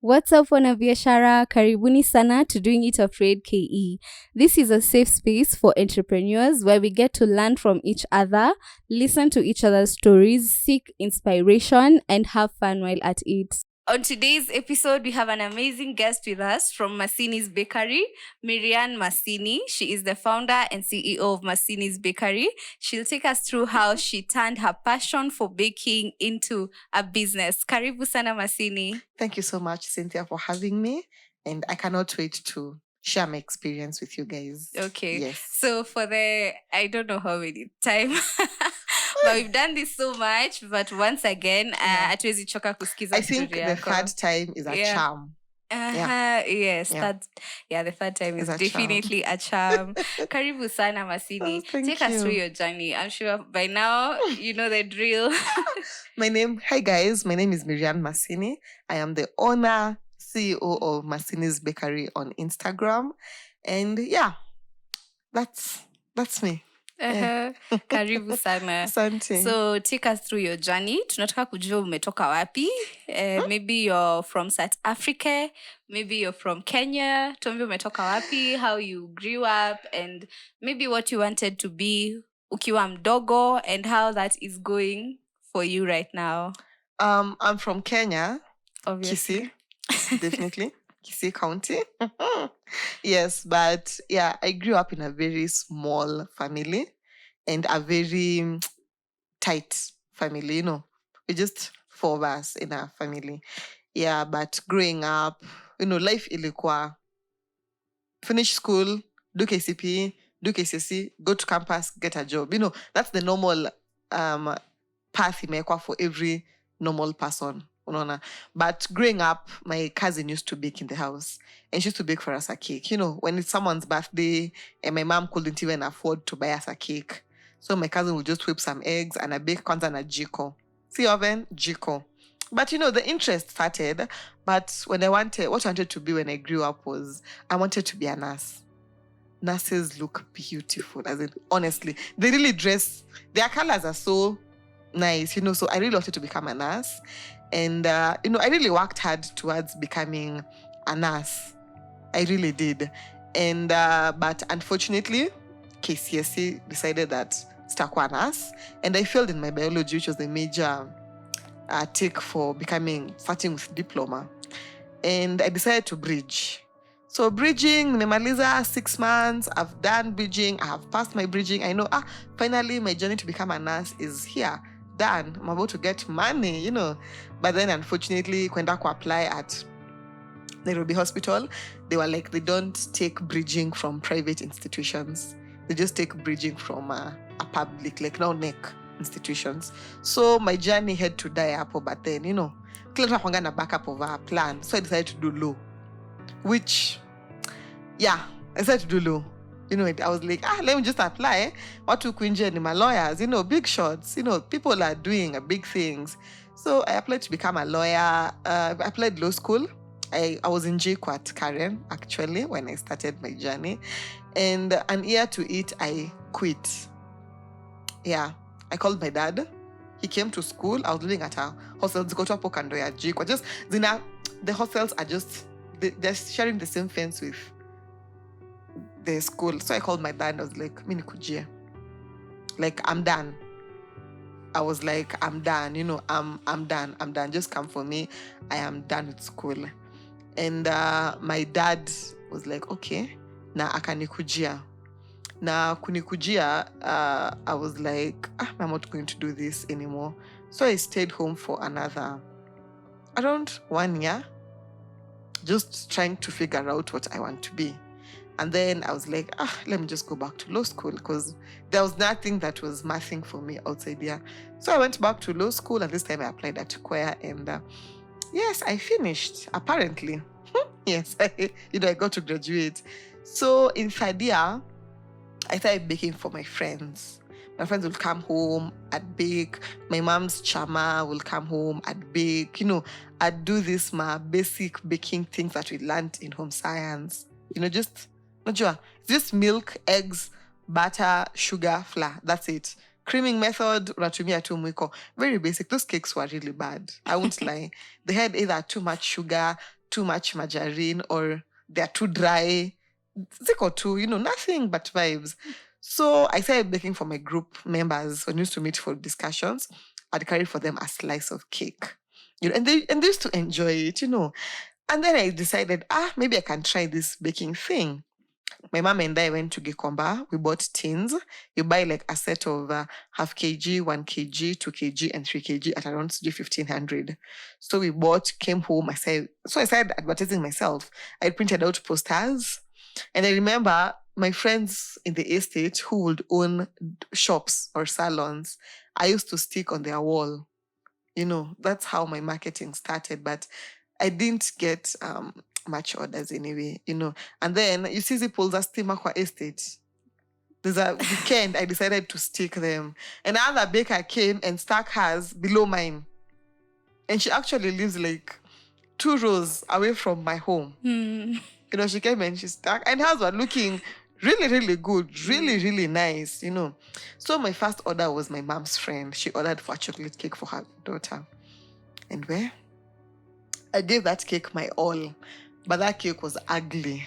What's up, wanabiashara? Karibuni sana to Doing It Afraid KE. This is a safe space for entrepreneurs where we get to learn from each other, listen to each other's stories, seek inspiration, and have fun while at it. On today's episode, we have an amazing guest with us from MACYNYS Bakery, Maryanne Masini. She is the founder and CEO of MACYNYS Bakery. She'll take us through how she turned her passion for baking into a business. Karibu sana Masini. Thank you so much, Cynthia, for having me. And I cannot wait to share my experience with you guys. Okay. Yes. So for I don't know how many time, but we've done this so much. But once again, hatuwezi choka kusikiza I think story the yako. third time is a charm. Yes, the third time is It's a definitely a charm. Karibu sana Masini. Thank us you. through your journey. I'm sure by now you know the drill. Hi guys, my name is Maryanne Masini. I am the owner, CEO of MACYNYS Bakery on Instagram. And yeah, that's me. Karibu sana. Asante. So take us through your journey. Tunataka kujua umetoka wapi. Maybe you're from South Africa, maybe you're from Kenya. Tuambie umetoka wapi, how you grew up, and maybe what you wanted to be ukiwa mdogo, and how that is going for you right now. I'm from Kenya, Obviously. Kisii, definitely. Kisii County. Yes, but yeah, I grew up in a very small family and a very tight family, you know. We're just four of us in our family. Yeah, but growing up, you know, life ilikuwa finish school, do KCP, do KCSE, go to campus, get a job. You know, that's the normal path imekwa for every normal person. Unaona. But growing up, my cousin used to bake in the house. And she used to bake for us a cake. You know, when it's someone's birthday and my mom couldn't even afford to buy us a cake. So my cousin would just whip some eggs and I bake kwanza na jiko. See oven? Jiko. But you know, the interest started. But what I wanted to be when I grew up was, I wanted to be a nurse. Nurses look beautiful. As in, honestly, they really dress, their colors are so nice, you know, so I really wanted to become a nurse. And, you know, I really worked hard towards becoming a nurse. I really did. And, but unfortunately, KCSE decided that sitakuwa nurse. And I failed in my biology, which was the major take for starting with diploma. And I decided to bridge. So bridging, nimemaliza 6 months. I've done bridging. I have passed my bridging. I know, finally my journey to become a nurse is here. Done. I'm about to get money, you know. But then unfortunately, kwenda ku apply at Nairobi Hospital, they were like, they don't take bridging from private institutions. They just take bridging from a public, like now NEC institutions. So my journey had to die up, but then, you know, kila mtu na backup of our plan. So I decided to do law, which, yeah, I decided to do law. You know, I was like, let me just apply. Watu kuinje ni my lawyers, you know, big shots, you know, people are doing big things. So I applied to become a lawyer. I applied law school. I was in JKUAT Karen, actually, when I started my journey. And an year to it, I quit. Yeah, I called my dad. He came to school. I was living at a hostel. Just the hostels are just, they're sharing the same fence with the school. So I called my dad. I was like, mini kujia. Like, I'm done. I was like, I'm done. You know, I'm done. I'm done. Just come for me. I am done with school. And my dad was like, okay, na akanikujia. Na kunikujia, I was like, I'm not going to do this anymore. So I stayed home for another, around 1 year, just trying to figure out what I want to be. And then I was like, let me just go back to law school because there was nothing that was mathing for me outside there. So I went back to law school, and this time I applied at Queer, and yes, I finished, apparently. Yes, I got to graduate. So in third year, I started baking for my friends. My friends will come home, I'd bake. My mom's chama will come home, I'd bake. You know, I'd do this my basic baking things that we learned in home science. You know, just milk, eggs, butter, sugar, flour. That's it. Creaming method, unatumia tu mwiko. Very basic. Those cakes were really bad. I won't lie. They had either too much sugar, too much margarine or they're too dry. Ziko too, nothing but vibes. So I started baking for my group members when we used to meet for discussions. I'd carry for them a slice of cake. And they used to enjoy it. And then I decided, maybe I can try this baking thing. My mom and I went to Gikomba. We bought tins. You buy like a set of half kg, 1 kg, 2 kg, and 3 kg at around 1,500. So we bought, came home. I started advertising myself. I printed out posters. And I remember my friends in the estate who would own shops or salons, I used to stick on their wall. That's how my marketing started. But I didn't get much orders anyway, And then you see the polls are still Makwa estate. There's a weekend I decided to stick them. And another baker came and stuck hers below mine. And she actually lives like 2 rows away from my home. She came and she stuck. And hers were looking really, really good. Really, really nice, So my first order was my mom's friend. She ordered for a chocolate cake for her daughter. And where? I gave that cake my all, but that cake was ugly.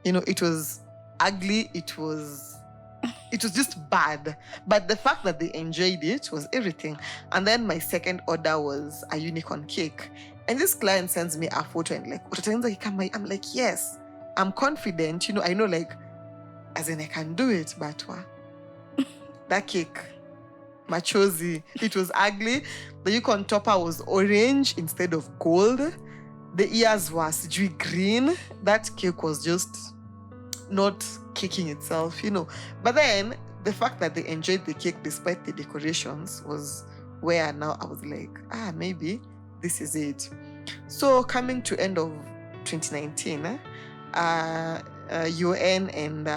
It was ugly. It was just bad. But the fact that they enjoyed it was everything. And then my second order was a unicorn cake. And this client sends me a photo and like, I'm like, yes, I'm confident. I know as in I can do it, but that cake, machozi, it was ugly. The Yukon topper was orange instead of gold. The ears were green. That cake was just not caking itself, But then the fact that they enjoyed the cake despite the decorations was where now I was like, maybe this is it. So coming to end of 2019, UN and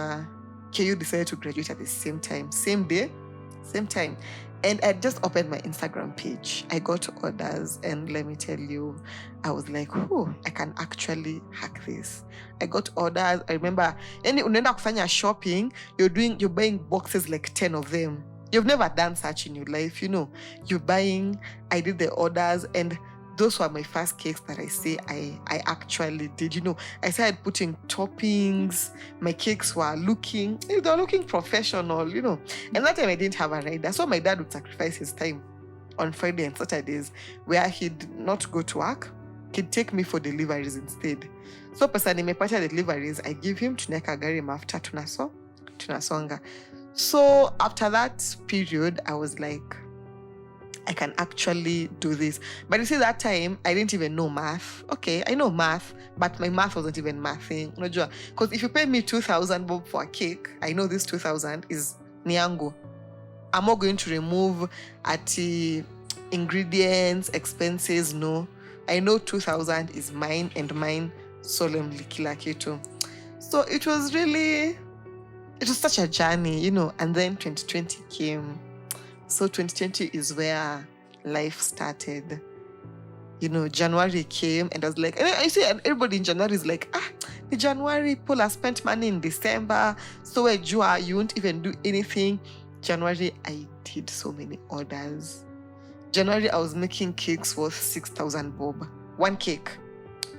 KU decided to graduate at the same time, same day, same time. And I just opened my Instagram page. I got orders, and let me tell you, I was like, I can actually hack this. I got orders. I remember, unaenda kufanya shopping, you're buying boxes like 10 of them. You've never done such in your life, You're buying, I did the orders, and those were my first cakes that I say I actually did. I started putting toppings. My cakes were looking professional, And that time I didn't have a rider. So my dad would sacrifice his time on Friday and Saturdays where he'd not go to work. He'd take me for deliveries instead. So pesa nimepata deliveries, I give him tunaweka gari mafuta tunasonga. So after that period, I was like, I can actually do this. But you see, that time, I didn't even know math. Okay, I know math, but my math wasn't even mathing. Because if you pay me 2,000 bob for a cake, I know this 2,000 is niango. I'm not going to remove ingredients, expenses, no. I know 2,000 is mine and mine solemnly kila kitu. So it was such a journey, and then 2020 came. So 2020 is where life started. January came and I was like, and I see everybody in January is like, the January, people have spent money in December. So you won't even do anything. January, I did so many orders. January, I was making cakes worth 6,000 bob. One cake.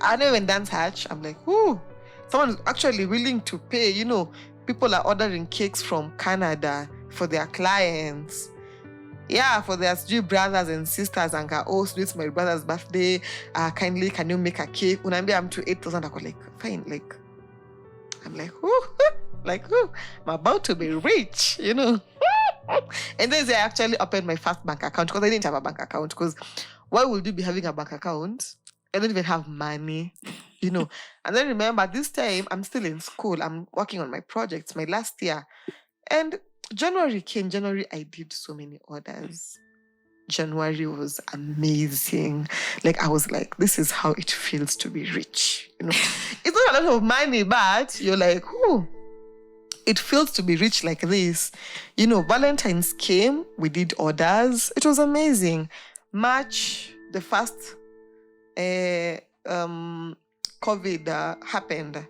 I never even done such. I'm like, someone's actually willing to pay. People are ordering cakes from Canada for their clients. Yeah, for their brothers and sisters and it's my brother's birthday. Kindly, can you make a cake? Unambia I'm to 8,000. I go like, fine. I'm like, I'm about to be rich, And then I actually opened my first bank account because I didn't have a bank account. Because why would you be having a bank account? I don't even have money, And then remember, this time I'm still in school. I'm working on my projects, my last year. And January came. January, I did so many orders. January was amazing. I was like, this is how it feels to be rich. It's not a lot of money, but you're like, it feels to be rich like this. Valentine's came. We did orders. It was amazing. March, the first COVID happened.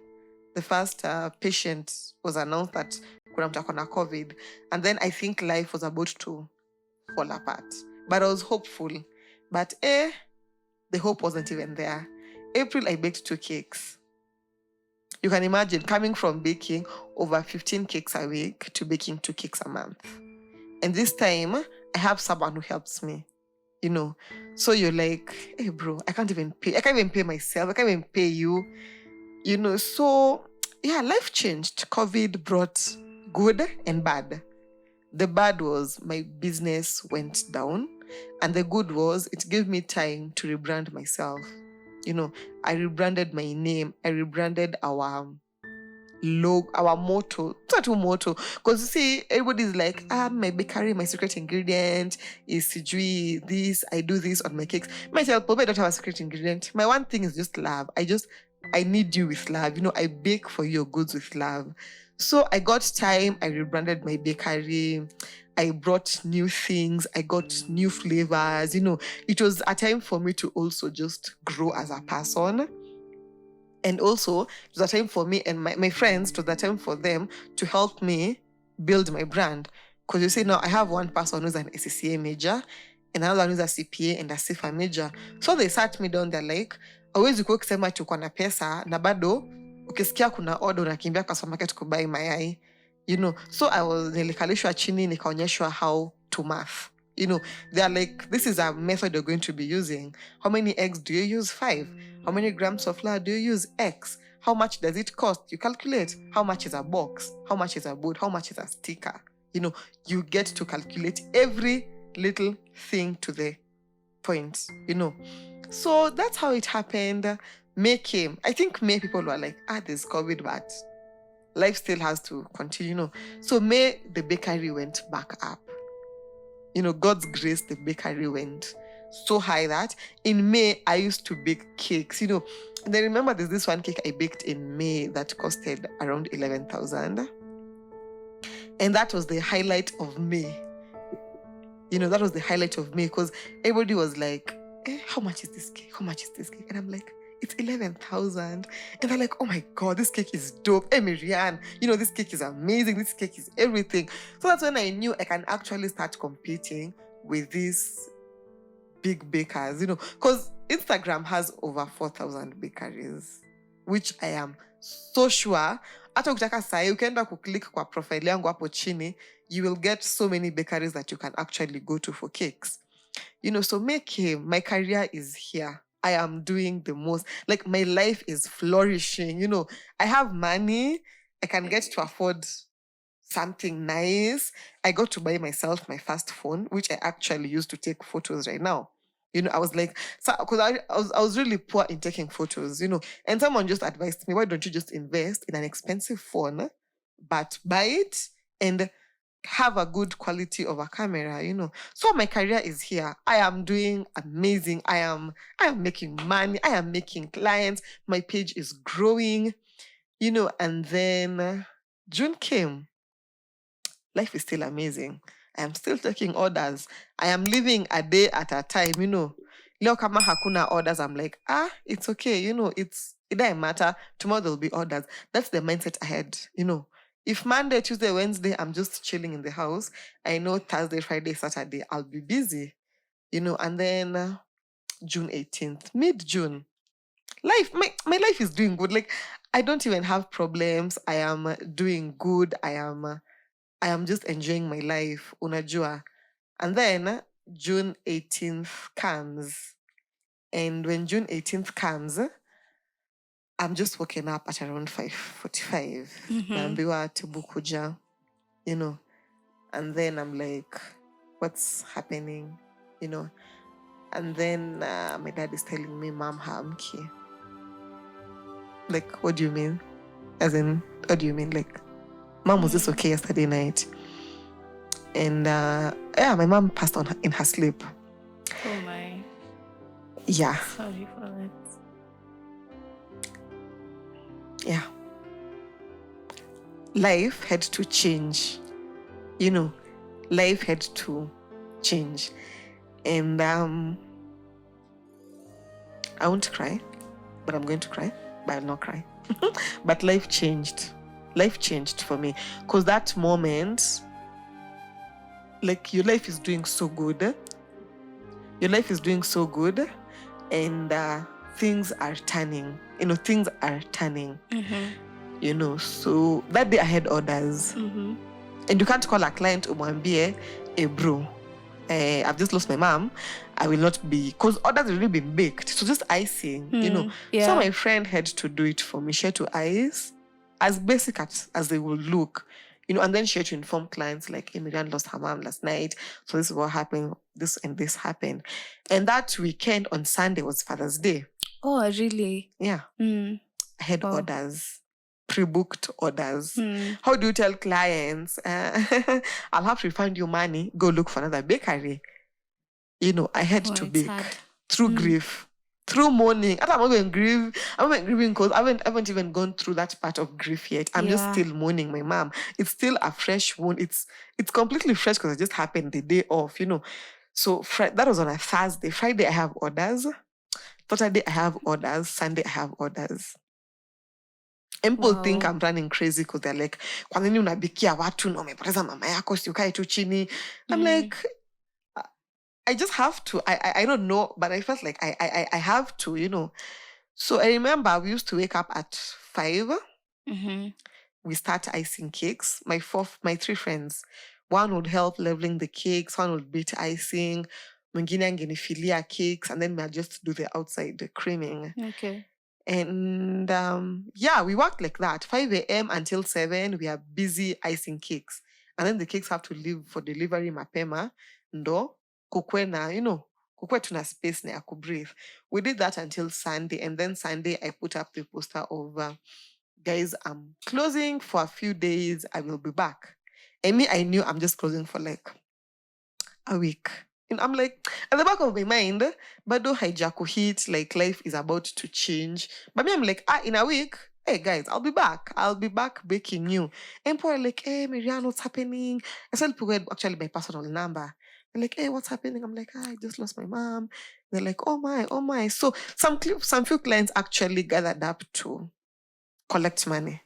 The first patient was announced that kuna mtu akona COVID. And then I think life was about to fall apart. But I was hopeful. But the hope wasn't even there. April, I baked 2 cakes. You can imagine coming from baking over 15 cakes a week to baking 2 cakes a month. And this time, I have someone who helps me, you know. So you're like, hey, bro, I can't even pay myself. I can't even pay you, you know. So, yeah, life changed. COVID brought good and bad. The bad was my business went down. And the good was it gave me time to rebrand myself. You know, I rebranded my name. I rebranded our logo, our motto. It's not a motto. Because you see, everybody's like, my bakery, my secret ingredient is sijui this. I do this on my cakes. Myself, probably I don't have a secret ingredient. My one thing is just love. I need you with love. You know, I bake for your goods with love. So I got time. I rebranded my bakery. I brought new things. I got new flavors. You know, it was a time for me to also just grow as a person. And also, it was a time for me and my friends, it was a time for them to help me build my brand. Because you see, now I have one person who's an SCCA major and another one who's a CPA and a CFA major. So they sat me down, they're like, hauwezi kuwa ukisema tuko na pesa na bado ukisikia kuna order unakimbia kwa supermarket kubuy mayai. You know, so nilikalishwa chini nikaonyeshwa how to math. You know, they're like, this is a method you're going to be using. How many eggs do you use? 5. How many grams of flour do you use? X. How much does it cost? You calculate. How much is a box? How much is a board? How much is a sticker? You know, you get to calculate every little thing to the point, you know. So that's how it happened. May came. I think May people were like, there's COVID, but life still has to continue, you know. So May, the bakery went back up. You know, God's grace, the bakery went so high that in May, I used to bake cakes, you know. And I remember there's this one cake I baked in May that costed around 11,000. And that was the highlight of May. You know, that was the highlight of May because everybody was like, how much is this cake? How much is this cake? And I'm like, it's 11,000. And they're like, oh my God, this cake is dope. Hey, Maryanne, you know, this cake is amazing. This cake is everything. So that's when I knew I can actually start competing with these big bakers, you know, because Instagram has over 4,000 bakeries, which I am so sure. Hata ukitaka sahi, ukienda kuklik kwa profile yangu hapo chini, you will get so many bakeries that you can actually go to for cakes. You know, so my career is here. I am doing the most. Like, my life is flourishing. You know, I have money. I can get to afford something nice. I got to buy myself my first phone, which I actually use to take photos right now. You know, I was like, because I was really poor in taking photos, you know, and someone just advised me, why don't you just invest in an expensive phone, but buy it and have a good quality of a camera, you know. So my career is here. I am doing amazing. I am making money. I am making clients. My page is growing, you know, and then June came. Life is still amazing. I am still taking orders. I am living a day at a time, you know. Leo kama hakuna orders, I'm like, it's okay, you know, it doesn't matter. Tomorrow there'll be orders. That's the mindset I had, you know. If Monday, Tuesday, Wednesday, I'm just chilling in the house, I know Thursday, Friday, Saturday, I'll be busy, you know. And then June 18th, mid-June, my life is doing good. Like, I don't even have problems. I am doing good. I am just enjoying my life, unajua. And then June 18th comes. And when June 18th comes, I'm just waking up at around 5:45. Naambiwa Tibu kuja, you know. And then I'm like, what's happening? You know. And then my dad is telling me, Mom, haamki. Like, what do you mean? As in, what do you mean? Like, Mom was just okay yesterday night. And my mom passed on in her sleep. Oh my. Yeah. Sorry for that. Yeah. Life had to change. You know, life had to change. And I won't cry, but I'm going to cry, but I'll not cry. But life changed. Life changed for me. Because that moment, like, your life is doing so good. Your life is doing so good. And things are turning. Things are turning. Mm-hmm. So that day I had orders. Mm-hmm. And you can't call a client umwambie, bro, I've just lost my mom. I will not be, because orders already been baked. So just icing, Yeah. So my friend had to do it for me. She had to ice, as basic as they will look, and then she had to inform clients like, hey, Maryanne lost her mom last night. So this is what happened. This and this happened. And that weekend on Sunday was Father's Day. Oh, really? Yeah. I had orders. Pre-booked orders. How do you tell clients, I'll have to refund you money, go look for another bakery? I had to bake through grief, through mourning. I'm not even grieving because I haven't even gone through that part of grief yet. I'm just still mourning my mom. It's still a fresh wound. It's completely fresh because it just happened the day off, So that was on a Thursday. Friday I have orders. Saturday I have orders. Sunday I have orders. And people think I'm running crazy because they're like, kwa nini unabikia watu na umepoteza mama yako si ukae tu chini? I'm like, I just have to. I don't know, but I felt like I have to, So I remember we used to wake up at 5. We start icing cakes. My 3 friends, one would help leveling the cakes, one would beat icing, mwingine angenifilia cakes, and then we just do the outside the creaming. Okay. And we worked like that. 5 a.m. until 7, we are busy icing cakes. And then the cakes have to leave for delivery mapema. Ndo, kukwe na, kukwe tuna space na ya kubreathe. We did that until Sunday. And then Sunday, I put up the poster of, guys, I'm closing for a few days. I will be back. And me, I knew I'm just closing for like a week. And I'm like, at the back of my mind, bado haijaku hit, like life is about to change. But me, I'm like, in a week, hey guys, I'll be back. I'll be back baking new. And people are like, hey, Maryanne, what's happening? I sent people actually my personal number. They're like, hey, what's happening? I'm like, I just lost my mom. They're like, oh my. So some few clients actually gathered up to collect money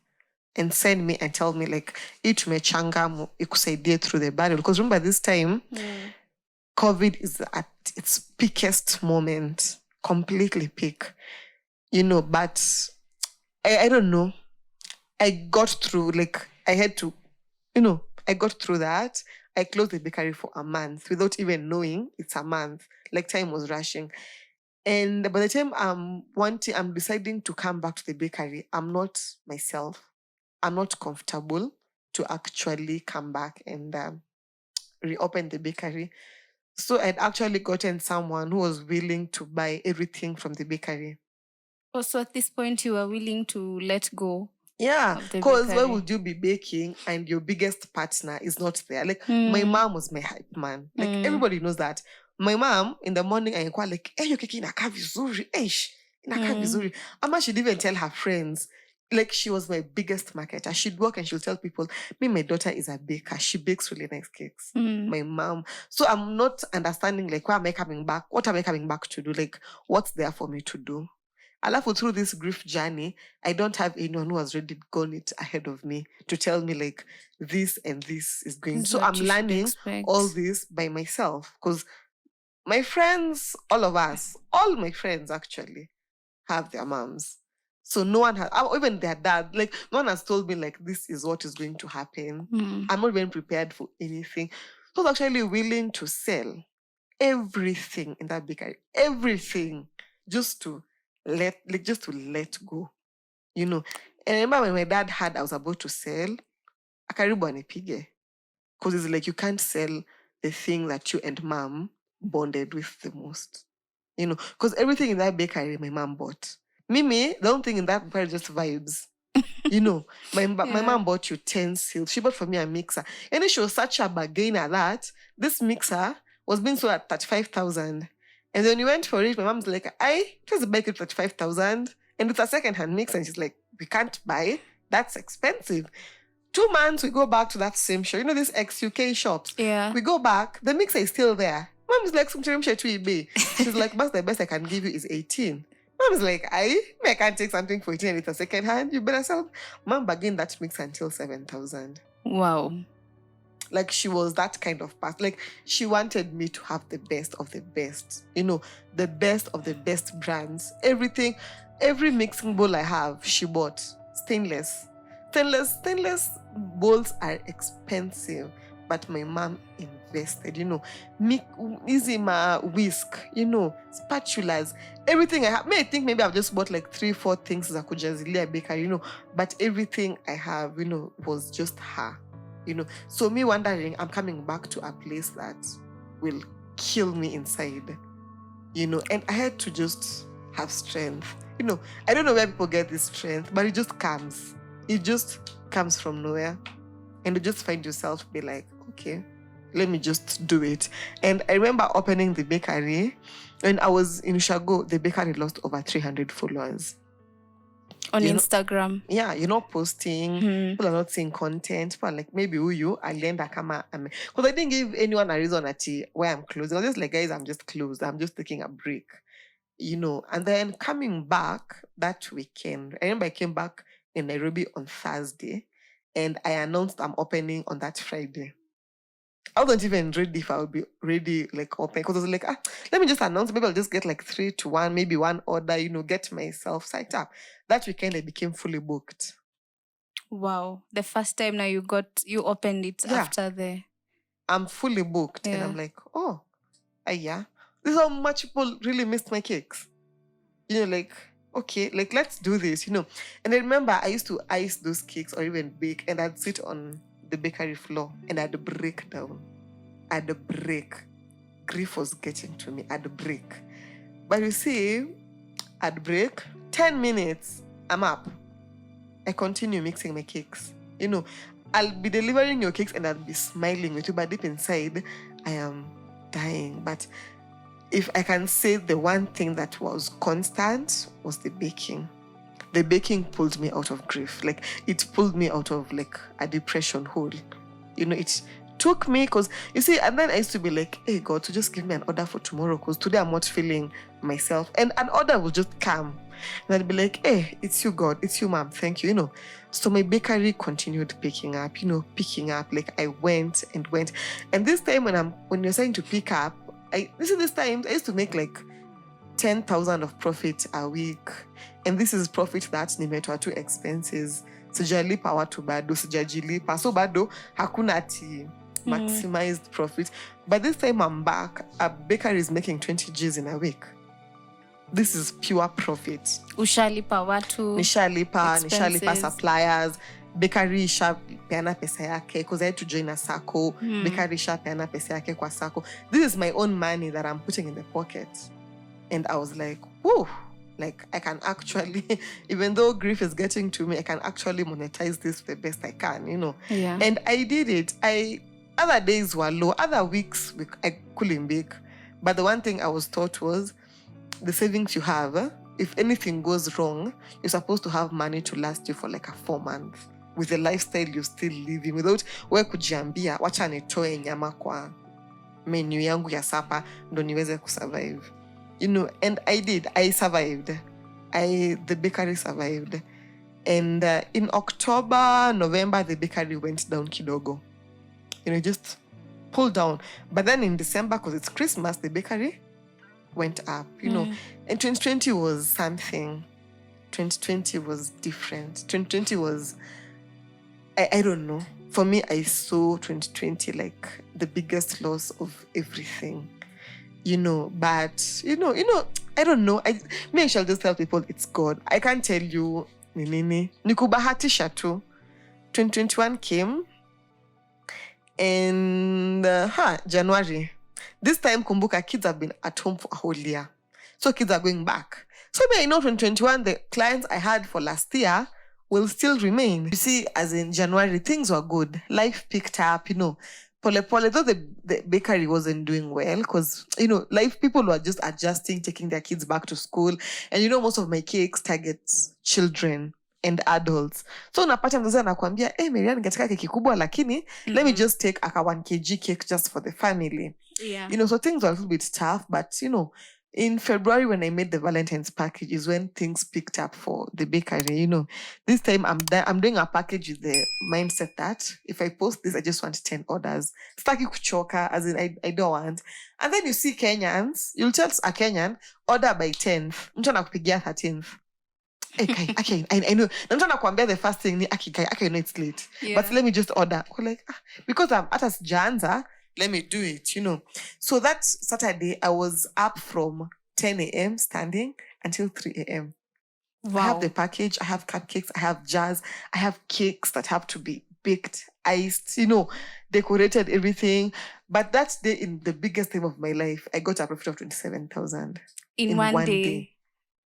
and send me and tell me like, itumechanga ikusaidie through the battle. Because remember this time, COVID is at its peakest moment, completely peak, but I don't know. I got through, like, I had to, I got through that. I closed the bakery for a month without even knowing it's a month. Like, time was rushing. And by the time I'm deciding to come back to the bakery, I'm not myself. I'm not comfortable to actually come back and reopen the bakery. So I'd actually gotten someone who was willing to buy everything from the bakery. Also, at this point, you were willing to let go. Yeah, because why would you be baking and your biggest partner is not there? Like, my mom was my hype man. Like, everybody knows that. My mom, in the morning, I inquire like, hey, your keki inakaa vizuri. Eish, inakaa vizuri. Ama she'd even tell her friends. Like, she was my biggest marketer. She'd walk and she'll tell people, me, my daughter is a baker. She bakes really nice cakes. My mom. So I'm not understanding, like, why am I coming back? What am I coming back to do? Like, what's there for me to do? Alafu, through this grief journey, I don't have anyone who has already gone it ahead of me to tell me, like, this and this is going. So I'm learning all this by myself. Because my friends, all my friends actually have their moms. So no one has, even their dad, like, no one has told me, like, this is what is going to happen. I'm not even prepared for anything. So I was actually willing to sell everything in that bakery, everything, just to let go, And I remember when my dad heard I was about to sell, akaribu anipige. Because it's like, you can't sell the thing that you and mom bonded with the most. Because everything in that bakery, my mom bought. Mimi, the only thing in that bakery is just vibes. My mom bought utensils. She bought for me a mixer. And she was such a bargainer that this mixer was being sold at 35,000. And then when we went for it, my mom's like, just buy it at 35,000. And it's a second-hand mixer. And she's like, we can't buy. That's expensive. 2 months, we go back to that same shop. These ex-UK shops. Yeah. We go back. The mixer is still there. Mom's like, she's like, but the best I can give you is 18. Mom's like, I can't take something for 18 and it's a second hand. You better sell. Mom bargained that mixer until 7,000. Wow. Like, she was that kind of person. Like, she wanted me to have the best of the best, the best of the best brands. Everything, every mixing bowl I have, she bought. Stainless bowls are expensive, but my mom invested, easy ma whisk, spatulas, everything I have. I think maybe I've just bought like 3-4 things za kujazilia bakery, but everything I have, was just her, So me wondering, I'm coming back to a place that will kill me inside, and I had to just have strength. I don't know where people get this strength, but it just comes. It just comes from nowhere. And you just find yourself be like, okay, let me just do it. And I remember opening the bakery. When I was in Ushago, the bakery lost over 300 followers. On Instagram. Yeah, you're not posting. People are not seeing content. People are like, maybe you, alienda kama ame. Because I didn't give anyone a reason why I'm closing. I was just like, guys, I'm just closed. I'm just taking a break. And then coming back that weekend, I remember I came back in Nairobi on Thursday, and I announced I'm opening on that Friday. I wasn't even ready if I would be ready, like, open, because I was like, let me just announce. Maybe I'll just get like 3 to 1, maybe 1 order, get myself psyched up. That weekend I became fully booked. Wow. The first time now you opened it after I'm fully booked. And I'm like, oh, yeah. This is how much people really missed my cakes. Like, okay, like, let's do this, And I remember I used to ice those cakes or even bake, and I'd sit on the bakery floor and I'd break down. I'd break. Grief was getting to me. I'd break. But you see, I'd break. 10 minutes, I'm up. I continue mixing my cakes. I'll be delivering your cakes and I'll be smiling with you, but deep inside, I am dying. But if I can say the one thing that was constant was the baking. The baking pulled me out of grief. Like, it pulled me out of like a depression hole. It took me, because you see, and then I used to be like, hey God, to just give me an order for tomorrow, because today I'm not feeling myself. And an order will just come. And I'd be like, hey, it's you, God, it's you, Mom, thank you, So my bakery continued picking up. Like, I went. And this time when you're starting to pick up, this time I used to make like 10,000 of profit a week. And this is profit that nimetoa tu expenses. Sijalipa watu bado, sijajilipa. So bado hakuna ati maximized profit. But this time I'm back, a bakery is making 20 Gs in a week. This is pure profit. Ushalipa watu. Nishalipa suppliers. Bakery ishapeana pesa yake, because I had to join a sacco. Bakery ishapeana pesa yake kwa sacco. This is my own money that I'm putting in the pocket. And I was like, whoa, like, I can actually, even though grief is getting to me, I can actually monetize this the best I can, Yeah. And I did it. Other days were low, other weeks I couldn't bake. But the one thing I was taught was the savings you have, if anything goes wrong, you're supposed to have money to last you for like a 4 months with the lifestyle you're still living, without we kujiambia wacha nitoe nyama kwa menu yangu ya sapa ndo niweze kusurvive. And I did. I survived. The bakery survived. And in October, November, the bakery went down kidogo. Just pulled down. But then in December, because it's Christmas, the bakery went up, And 2020 was something. 2020 was different. 2020 was, I don't know. For me, I saw 2020 like the biggest loss of everything. But, I don't know. I shall just tell people it's God. I can't tell you, nikubahatisha tu. 2021 came, and January. This time, kumbuka, kids have been at home for a whole year. So kids are going back. So maybe 2021, the clients I had for last year will still remain. You see, as in January, things were good. Life picked up, Pole, though the bakery wasn't doing well, because, life, people were just adjusting, taking their kids back to school. And, most of my cakes target children and adults. So, unapata mzazi anakuambia, Maryanne, ningetaka keki kubwa, lakini, let me just take a 1 kg cake just for the family. Yeah. So things were a little bit tough, but, in February, when I made the Valentine's package, is when things picked up for the bakery. You know, this time I'm doing a package with the mindset that if I post this, I just want 10 orders. Staki kuchoka, as in I don't want. And then you see Kenyans, you'll tell a Kenyan, order by 10th. Mtu anakupigia 13th. Okay, I know. I'm trying to compare the first thing. Okay, no, it's late. Yeah. But let me just order. Like, because I'm at as Janza, let me do it, you know. So that Saturday, I was up from 10 a.m. standing until 3 a.m. Wow. I have the package, I have cupcakes, I have jars, I have cakes that have to be baked, iced, you know, decorated, everything. But that day, in the biggest time of my life, I got a profit of 27,000 in one day.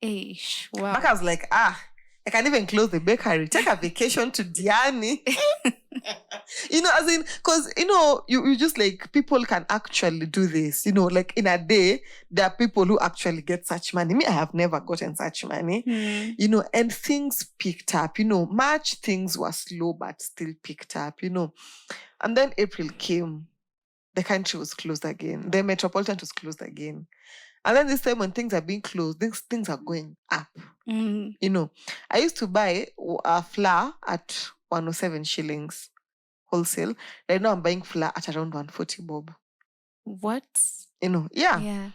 Eish, wow. Maka was like, I can't even close the bakery. Take a vacation to Diani. You know, as in, because, you know, you just like, people can actually do this. You know, like in a day, there are people who actually get such money. Me, I have never gotten such money. You know, and things picked up. You know, March, things were slow, but still picked up, you know. And then April came. The country was closed again. The metropolitan was closed again. And then this time when things are being closed, things are going up. You know, I used to buy a flour at 107 shillings wholesale. Right now I'm buying flour at around 140 bob. What? You know, yeah.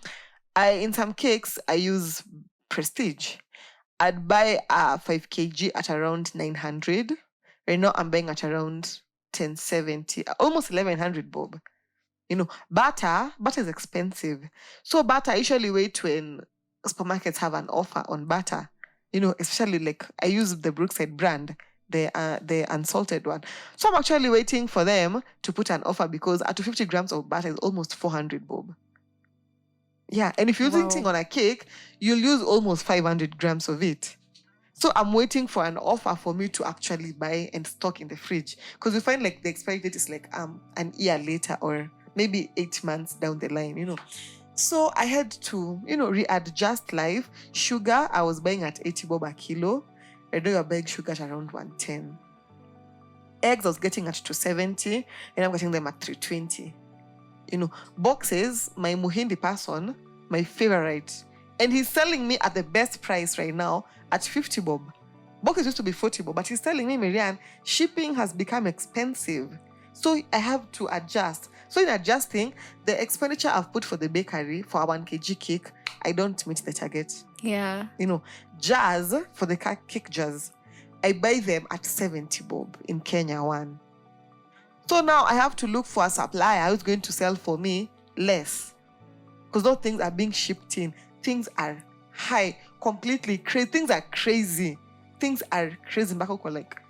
In some cakes, I use Prestige. I'd buy a 5 kg at around 900. Right now I'm buying at around 1070, almost 1100 bob. You know, butter is expensive. So butter, I usually wait when supermarkets have an offer on butter. You know, especially like I use the Brookside brand, the unsalted one. So I'm actually waiting for them to put an offer because at 50 grams of butter is almost 400 bob. Yeah, and if you're using thing on a cake, you'll use almost 500 grams of it. So I'm waiting for an offer for me to actually buy and stock in the fridge. Because we find like the expiry date is like an year later or maybe 8 months down the line, you know. So I had to, you know, readjust life. Sugar, I was buying at 80 bob a kilo. I know you're buying sugar at around 110. Eggs, I was getting at 270, and I'm getting them at 320. You know, boxes, my Muhindi person, my favorite, and he's selling me at the best price right now at 50 bob. Boxes used to be 40 bob, but he's telling me, Maryanne, shipping has become expensive. So I have to adjust. So in adjusting, the expenditure I've put for the bakery for a 1 kg cake, I don't meet the target. Yeah. You know, jars, for the cake jars, I buy them at 70 bob in Kenya one. So now I have to look for a supplier who's going to sell for me less. Because those things are being shipped in. Things are high, completely crazy. Things are crazy. Things are crazy. Like,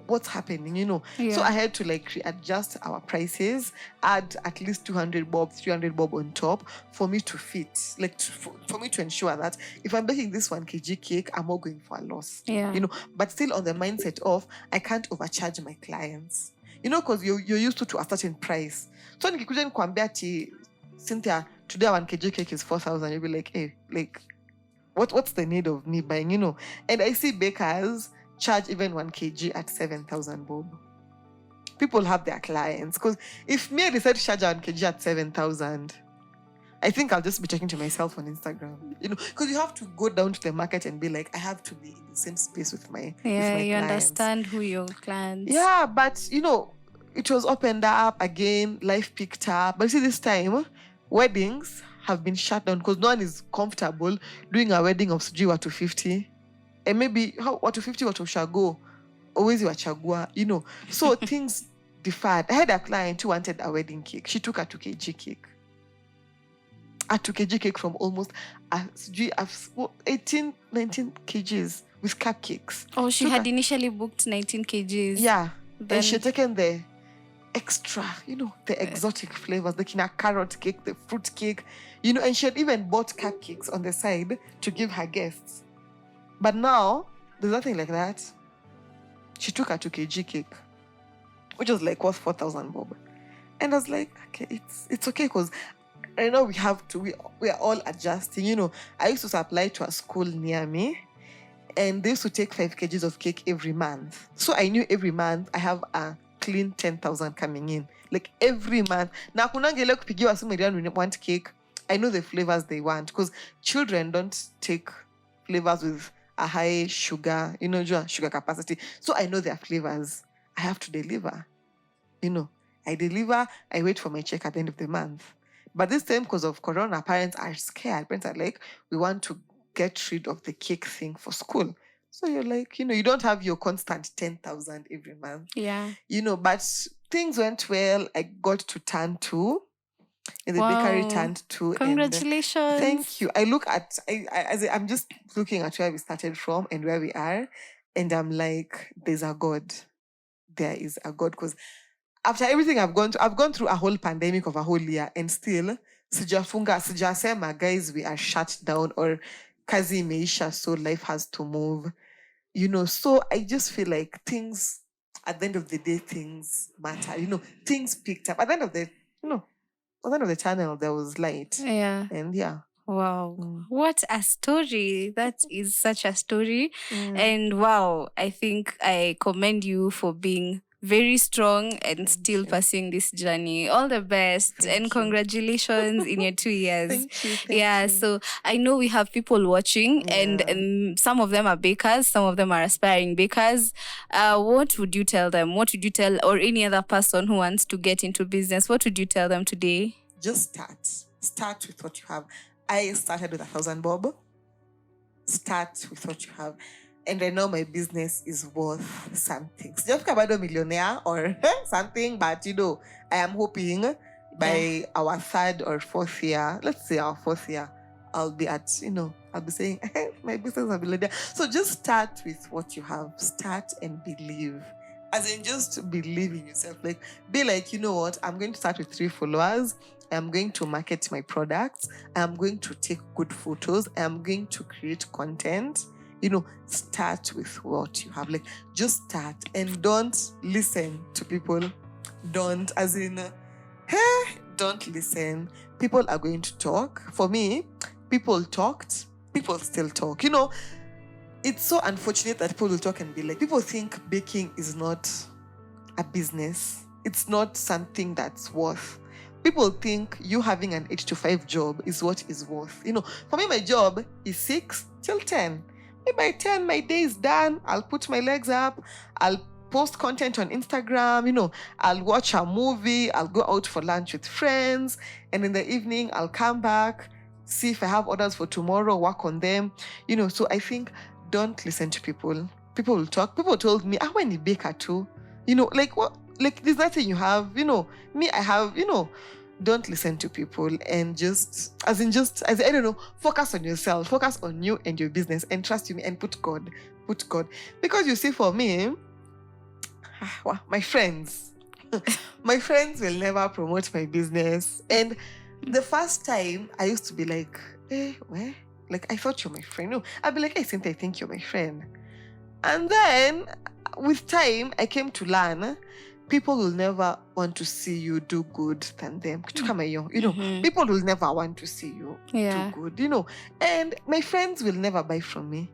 what's happening, you know? Yeah. So I had to like readjust our prices, add at least 200 bob, 300 bob on top for me to fit, like for me to ensure that if I'm baking this 1 kg cake, I'm not going for a loss. Yeah. You know, but still on the mindset of I can't overcharge my clients. You know, because you're used to a certain price. So nikikuja nikwambia ati Cynthia, today 1 kg cake is 4,000, you'll be like, hey, like, what's the need of me buying, you know? And I see bakers charge even 1 kg at 7,000 bob. People have their clients. Because if me, I decide to charge 1 kg at 7,000, I think I'll just be checking to myself on Instagram. You know, because you have to go down to the market and be like, I have to be in the same space with my you clients. understand who your clients. Yeah, but you know, it was opened up again, life picked up. But see, this time, weddings have been shut down because no one is comfortable doing a wedding of Suji watu 50. And maybe watu 50 watu ushago, always wachagua, you know. So things deferred. I had a client who wanted a wedding cake. She took a 2 kg cake. A 2 kg cake from almost 18, 19 kgs with cupcakes. Oh, she had initially booked 19 kgs. Yeah. Then she had taken the extra, you know, the exotic flavors, the carrot cake, the fruit cake, you know, and she had even bought cupcakes on the side to give her guests. But now, there's nothing like that. She took a 2 kg cake, which was like worth 4,000 bob. And I was like, okay, it's okay, because I know we are all adjusting, you know. I used to supply to a school near me, and they used to take 5 kgs of cake every month. So I knew every month I have a clean 10,000 coming in. Like every month. Na kunangele kupigiwa simu Maryanne, we want cake. I know the flavors they want, because children don't take flavors with a high sugar, sugar capacity. So I know their flavors. I have to deliver. I deliver, I wait for my check at the end of the month. But this time, because of Corona, parents are scared. Parents are like, we want to get rid of the cake thing for school. So you're like, you don't have your constant 10,000 every month. Yeah. But things went well. I got to turn 2. In the bakery turned 2. Congratulations. And thank you. I look at, I'm just looking at where we started from and where we are. And I'm like, there's a God. There is a God. Because after everything I've gone through a whole pandemic of a whole year, and still, sijasema, guys, we are shut down, or kazi imeisha, so life has to move. So I just feel like things, at the end of the day, things matter. Things picked up. At the end of the, at the end of the tunnel, there was light. Yeah. And yeah. Wow. What a story. That is such a story. And wow, I think I commend you for being very strong and still pursuing this journey. All the best. And congratulations in your 2 years. Thank you. Yeah, so I know we have people watching, and some of them are bakers, some of them are aspiring bakers. What would you tell them? What would you tell, or any other person who wants to get into business, what would you tell them today? Just start. Start with what you have. I started with 1,000 bob. Start with what you have. And I know my business is worth something. Sijafika bado millionaire or something, but I am hoping by our 3rd or 4th year, let's say our 4th year, I'll be at, I'll be saying, my business will be millionaire. So just start with what you have. Start and believe. As in, just believe in yourself. Like, be like, you know what? I'm going to start with 3 followers. I'm going to market my products. I'm going to take good photos. I'm going to create content. Start with what you have. Like, just start and don't listen to people. Don't listen. People are going to talk. For me, people talked. People still talk. It's so unfortunate that people will talk and be like, people think baking is not a business. It's not something that's worth. People think you having an 8 to 5 job is what is worth. For me, my job is 6 till 10. Maybe by 10, my day is done. I'll put my legs up. I'll post content on Instagram. I'll watch a movie. I'll go out for lunch with friends. And in the evening, I'll come back, see if I have orders for tomorrow, work on them. So I think, don't listen to people. People will talk. People told me, when you baker too. Like what? Like, there's nothing you have. Me, I have, don't listen to people, and I don't know, focus on yourself, focus on you and your business, and trust me, and put God. Because you see, for me, my friends will never promote my business. And the first time I used to be like, where? Like, I thought you're my friend. No, I'd be like, hey, Cynthia, I think you're my friend. And then with time, I came to learn, people will never want to see you do good than them. People will never want to see you do good, And my friends will never buy from me.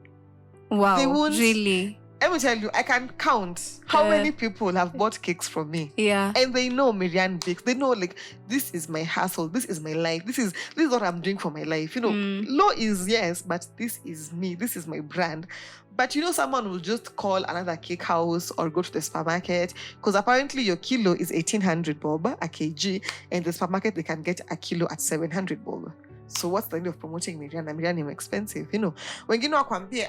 Wow, they won't. Really? Let me tell you, I can count how many people have bought cakes from me. Yeah. And they know Maryanne bakes. They know, like, this is my hustle. This is my life. This is what I'm doing for my life. Low is yes, but this is me. This is my brand. But someone will just call another cake house or go to the supermarket, because apparently your kilo is 1,800 bob a kg, and the supermarket they can get a kilo at 700 bob. So what's the end of promoting Maryanne? Maryanne is expensive, Wengine wakwambie,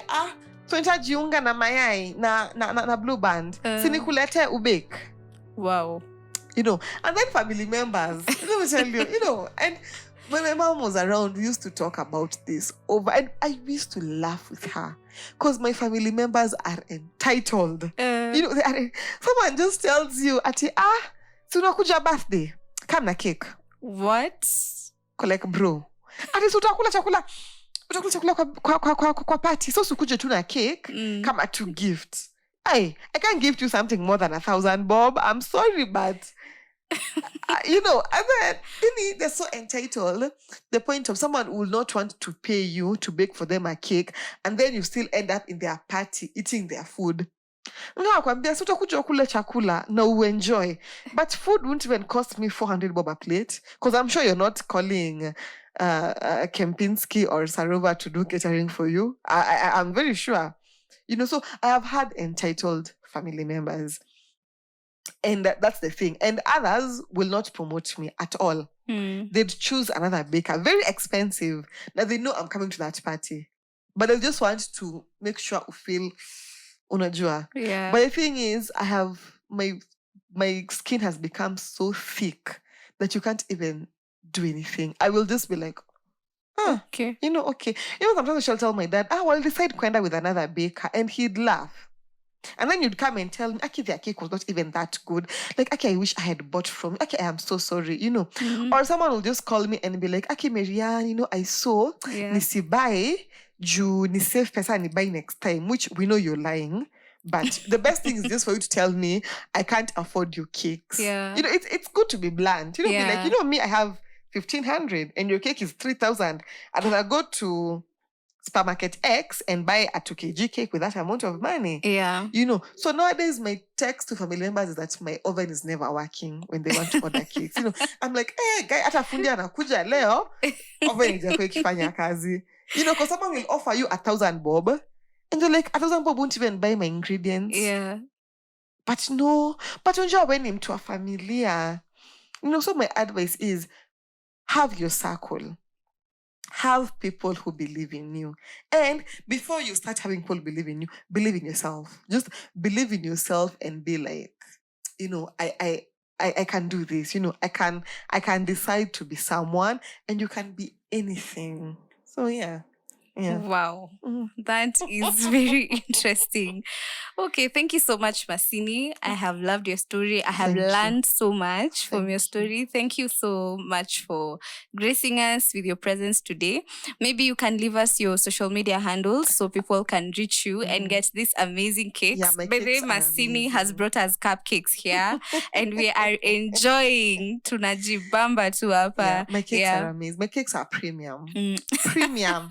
tunahitaji unga na mayai na blue band. Sinikulete ubake. Wow. And then family members, let me tell you, and when my mom was around, we used to talk about this over, and I used to laugh with her, because my family members are entitled. Someone just tells you, ati, tunakuja birthday, come na cake. What? Like, bro, ati tutakula chakula kwa party, so sukuje tu na cake, kama to gift. I can't gift you something more than 1,000 bob. I'm sorry, but and then they're so entitled. The point of someone will not want to pay you to bake for them a cake, and then you still end up in their party eating their food. Nakwambia si utakuja ukule chakula na uenjoy. But food won't even cost me 400 bob a plate. Because I'm sure you're not calling Kempinski or Sarova to do catering for you. I'm very sure. So I have had entitled family members. And that's the thing. And others will not promote me at all. They'd choose another baker, very expensive. Now they know I'm coming to that party. But they just want to make sure I feel unajua. Yeah. But the thing is, I have my skin has become so thick that you can't even do anything. I will just be like, okay. Okay. Sometimes she'll tell my dad, well, decide kwenda with another baker, and he'd laugh. And then you'd come and tell me, Aki, their cake was not even that good. Like, Aki, I wish I had bought from. Aki, I am so sorry, Or someone will just call me and be like, Aki, Maryanne, I saw, nisibai, ju ni save pesa ni buy next time, which we know you're lying. But the best thing is just for you to tell me, I can't afford your cakes. Yeah. It's good to be blunt. Be like, me, I have 1,500 and your cake is 3,000. And then I go to Supermarket X and buy a 2 kg cake with that amount of money. Yeah. So nowadays my text to family members is that my oven is never working when they want to order cakes. I'm like, hey, guy, ata fundi anakuja leo, oven ijako ikifanya kazi. Because someone will offer you 1,000 bob, and you're like, 1,000 bob won't even buy my ingredients. Yeah. But no, but unjua when him to a familia. So my advice is, have your circle. Have people who believe in you. And before you start having people believe in you, believe in yourself. Just believe in yourself and be like, I can do this. I can decide to be someone, and you can be anything. So yeah. Wow. That is very interesting. Okay, thank you so much, Masini. I have loved your story. I have learned so much from your story. Thank you so much for gracing us with your presence today. Maybe you can leave us your social media handles so people can reach you and get these amazing cakes. Yeah, my cakes are Masini amazing. has brought us cupcakes here and we are enjoying tunajibamba tu hapa. Yeah, my cakes are amazing. My cakes are premium. Premium.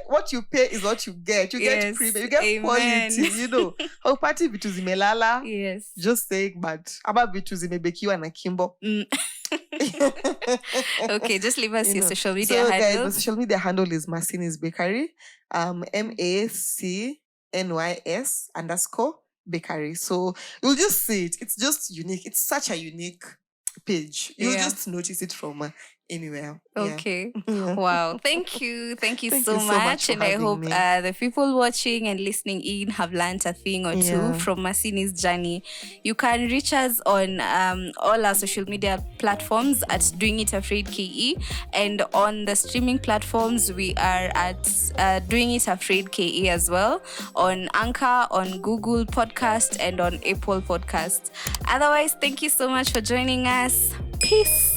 What you pay is what you get. You get premium. You get quality, How party vitu zimelala. Yes. Just saying, but aba vitu zimebekiwa na Kimbo. Okay, just leave us your social media handle. Guys, my social media handle is MACYNYS BAKERY. MACNYS _bakery. So you'll just see it. It's just unique. It's such a unique page. You'll just notice it from anywhere. Okay. Yeah. Wow. Thank you so much. And I hope the people watching and listening in have learned a thing or two from Masini's journey. You can reach us on all our social media platforms at Doing It Afraid KE, and on the streaming platforms we are at Doing It Afraid KE as well, on Anchor, on Google Podcast, and on Apple Podcast. Otherwise, thank you so much for joining us. Peace.